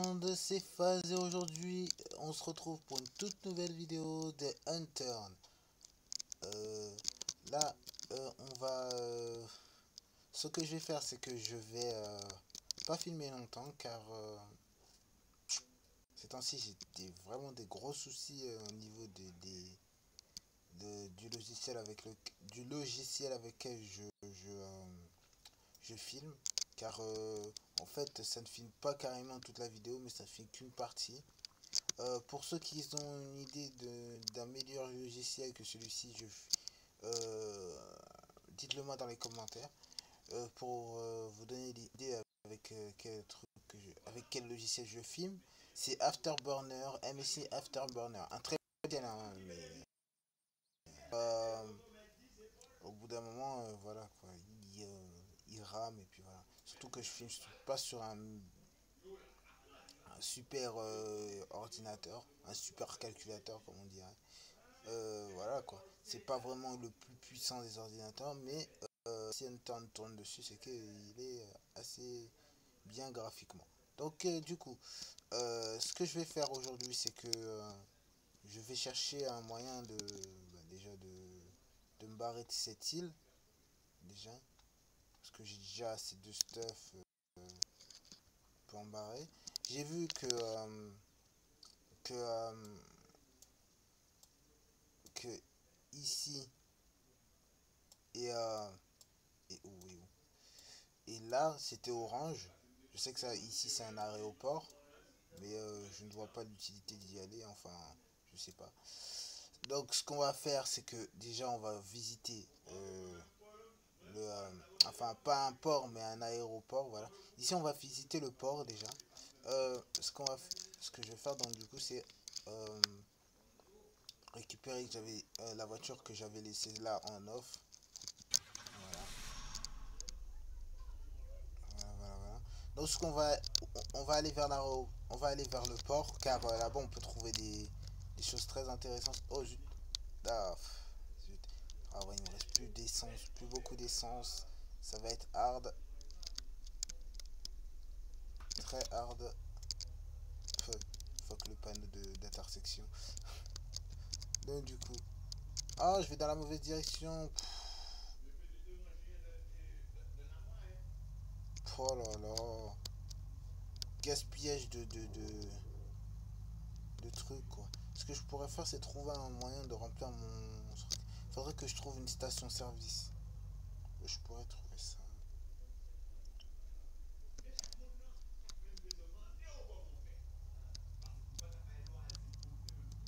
de ces phases et aujourd'hui on se retrouve pour une toute nouvelle vidéo de Unturned. Là on va ce que je vais faire c'est que je vais pas filmer longtemps car ces temps-ci j'ai vraiment des gros soucis au niveau du logiciel avec lequel je filme car en fait ça ne filme pas carrément toute la vidéo mais ça filme qu'une partie. Pour ceux qui ont une idée d'un meilleur logiciel que celui-ci, dites-le moi dans les commentaires pour vous donner l'idée avec avec quel logiciel je filme. C'est Afterburner, MSI Afterburner, un très bien hein, mais au bout d'un moment, voilà quoi, il rame et puis voilà. Surtout que je filme pas sur un super ordinateur, un super calculateur comme on dirait. Voilà quoi, c'est pas vraiment le plus puissant des ordinateurs, mais si un temps tourne dessus, c'est qu'il est assez bien graphiquement. Donc du coup, ce que je vais faire aujourd'hui, c'est que je vais chercher un moyen déjà de me barrer de cette île, déjà, parce que j'ai déjà assez de stuff pour en barrer. J'ai vu que, euh, que ici et et où et là c'était orange. Je sais que ça ici c'est un aéroport, mais je ne vois pas l'utilité d'y aller, enfin je sais pas. Donc ce qu'on va faire c'est que déjà on va visiter enfin pas un port mais un aéroport, voilà. Ici on va visiter le port déjà. Ce que je vais faire donc du coup c'est récupérer la voiture que j'avais laissée là en off. Voilà. Voilà. Donc ce qu'on va on va aller vers on va aller vers le port car là-bas on peut trouver des choses très intéressantes. Oh zut. Ah, zut. Ah ouais, il me reste plus d'essence, plus beaucoup d'essence. Ça va être hard, très hard. Fuck le panneau d'intersection. Donc du coup, ah je vais dans la mauvaise direction. Oh là là, gaspillage de trucs quoi. Ce que je pourrais faire c'est trouver un moyen de remplir mon... Faudrait que je trouve une station service. Je pourrais trouver ça.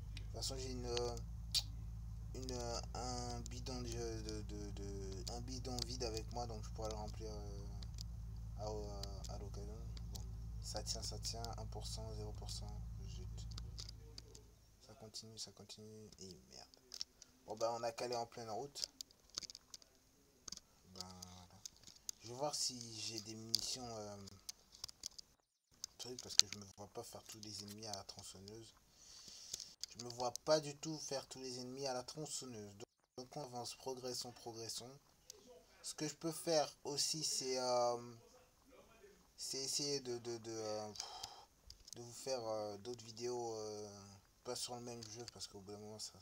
De toute façon j'ai un bidon un bidon vide avec moi donc je pourrais le remplir à l'occasion. Bon, ça tient 1%, 0%. Zut. Ça continue. Et merde. Bon bah on a calé en pleine route. Ben voilà. Je vais voir si j'ai des munitions parce que je me vois pas faire tous les ennemis à la tronçonneuse. Je me vois pas du tout faire tous les ennemis à la tronçonneuse. Donc on avance, progressons. Ce que je peux faire aussi c'est essayer de vous faire d'autres vidéos pas sur le même jeu parce qu'au bout d'un moment ça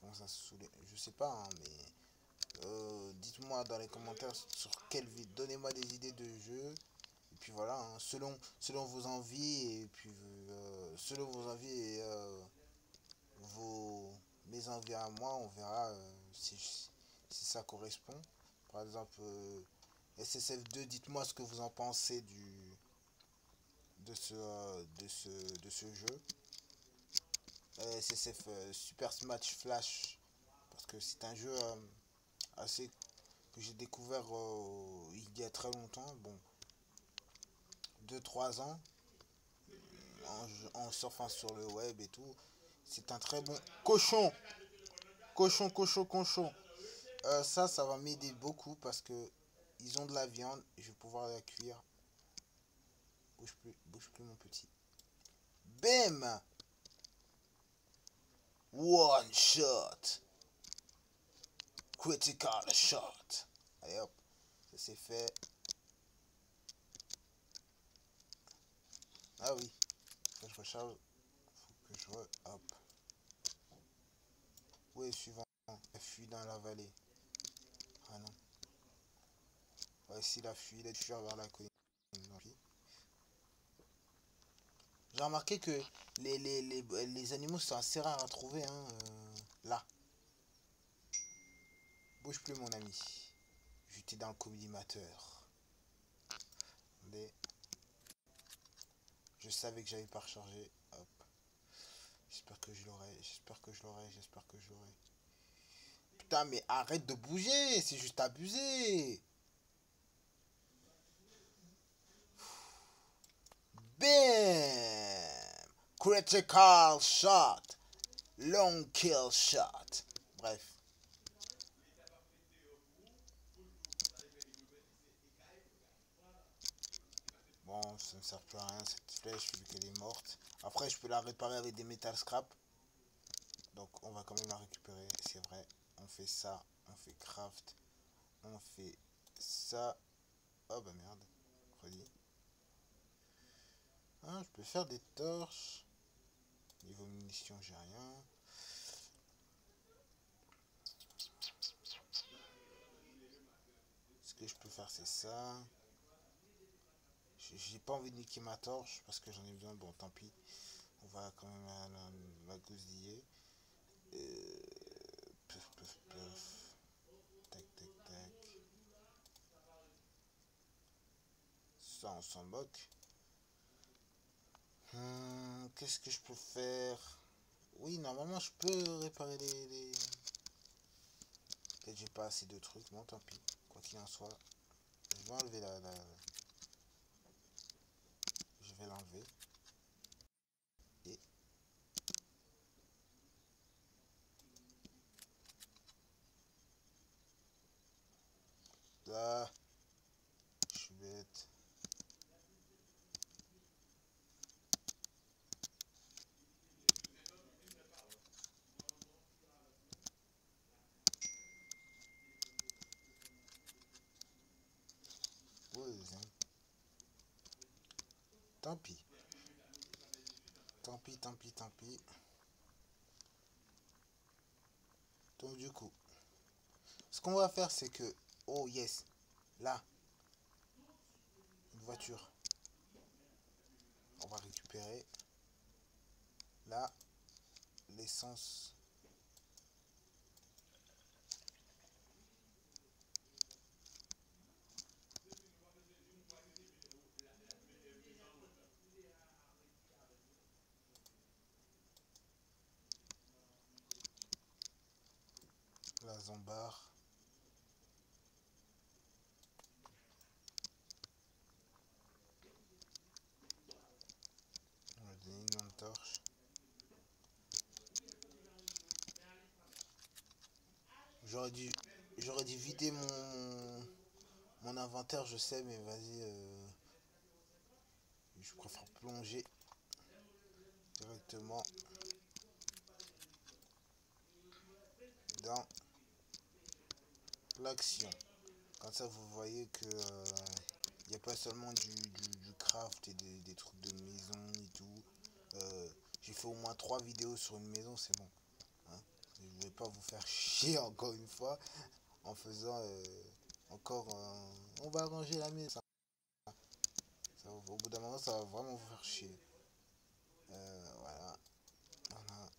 commence à se saouler. Je sais pas hein, mais dites-moi dans les commentaires sur quelle vidéo, donnez-moi des idées de jeux et puis voilà hein, selon vos envies et puis selon vos envies et vos mes envies à moi on verra si ça correspond. Par exemple SSF2, dites-moi ce que vous en pensez de ce jeu. SSF Super Smash Flash parce que c'est un jeu assez que j'ai découvert il y a très longtemps, bon 2 3 ans en surfant sur le web et tout. C'est un très bon cochon. Ça va m'aider beaucoup parce que ils ont de la viande et je vais pouvoir la cuire. Bouge plus mon petit. Bam! One shot. Critical shot. Allez hop, ça c'est fait. Ah oui. recharge. Faut que je hop. Où est le suivant? Elle fuit dans la vallée. Ah non. Voici la fuite, elle fuit vers la colline. J'ai remarqué que les animaux sont assez rares à trouver, hein, là. Bouge plus, mon ami. J'étais dans le collimateur. Attendez. Je savais que j'avais pas rechargé. Hop. J'espère que je l'aurai. J'espère que je l'aurai. J'espère que je l'aurai. Putain, mais arrête de bouger. C'est juste abusé. Bam! Critical shot. Long kill shot. Bref. Bon, ça ne sert plus à rien cette flèche vu qu'elle est morte. Après, je peux la réparer avec des metal scrap. Donc, on va quand même la récupérer. C'est vrai. On fait ça. On fait craft. On fait ça. Oh bah merde. Redis. Ah, je peux faire des torches. Niveau munitions, j'ai rien. Ce que je peux faire, c'est ça. J'ai pas envie de niquer ma torche parce que j'en ai besoin. Bon, tant pis. On va quand même la gousiller. Puff, puff, puff. Tac, tac, tac. Ça, on s'en moque. Qu'est-ce que je peux faire? Oui, normalement, je peux réparer les... Peut-être j'ai pas assez de trucs. Bon, tant pis. Quoi qu'il en soit. Je vais enlever Je vais l'enlever. Et... Là... Je suis bête. Ouais, tant pis. Tant pis, tant pis, tant pis. Donc du coup, ce qu'on va faire, c'est que... Oh yes. Là. Une voiture. On va récupérer. Là. L'essence. La Zombar. On va donner une lampe torche. J'aurais dû vider mon inventaire, je sais, mais vas-y. Je préfère plonger directement dans l'action. Comme ça, vous voyez que il n'y a pas seulement du craft et des trucs de maison et tout. J'ai fait au moins 3 vidéos sur une maison, c'est bon. Hein. Je ne vais pas vous faire chier encore une fois en faisant encore... on va arranger la maison. Au bout d'un moment, ça va vraiment vous faire chier. Voilà. Voilà.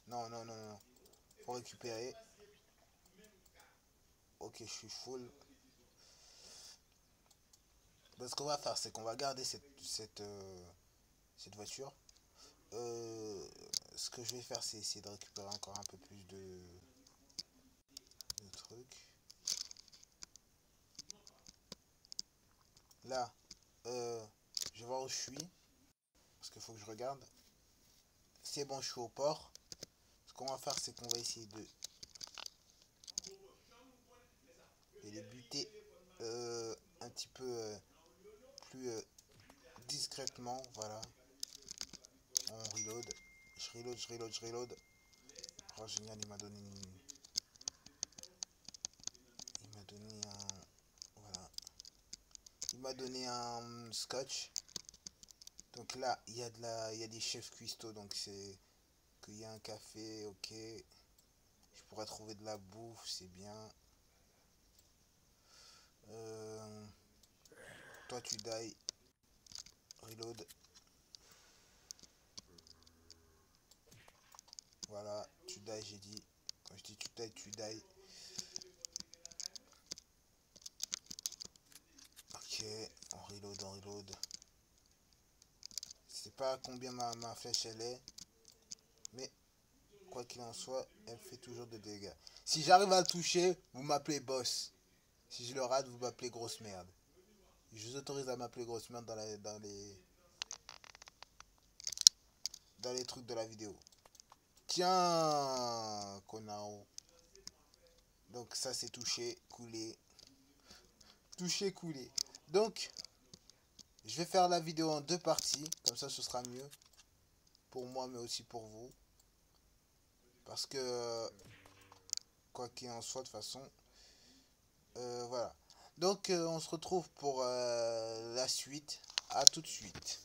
Non, non, non, non. Faut récupérer. Ok, je suis full. Ben, ce qu'on va faire, c'est qu'on va garder cette voiture. Euh, Ce que je vais faire, c'est essayer de récupérer encore un peu plus de trucs. Là, je vais voir où je suis. Parce qu'il faut que je regarde. C'est bon, je suis au port. Ce qu'on va faire, c'est qu'on va essayer de les buter un petit peu plus discrètement. Voilà. On reload. Je reload, je reload, je reload. Oh, génial, il m'a donné il m'a donné un... Voilà. Il m'a donné un... scotch. Il m'a donné un scotch. Donc là, il y a des chefs cuistots, donc c'est qu'il y a un café, ok. Je pourrais trouver de la bouffe, c'est bien. Euh, Toi tu die, reload. Voilà, tu die, j'ai dit. Quand je dis tu die, tu die. Ok, on reload, on reload. Je sais pas combien ma flèche elle est, mais quoi qu'il en soit, elle fait toujours de dégâts. Si j'arrive à le toucher, vous m'appelez boss. Si je le rate, vous m'appelez grosse merde. Je vous autorise à m'appeler grosse merde dans les trucs de la vidéo. Tiens, connard. Donc ça c'est touché, coulé. Touché, coulé. Donc, je vais faire la vidéo en deux parties. Comme ça, ce sera mieux. Pour moi, mais aussi pour vous. Parce que, quoi qu'il en soit, de toute façon, voilà. Donc, on se retrouve pour la suite. À tout de suite.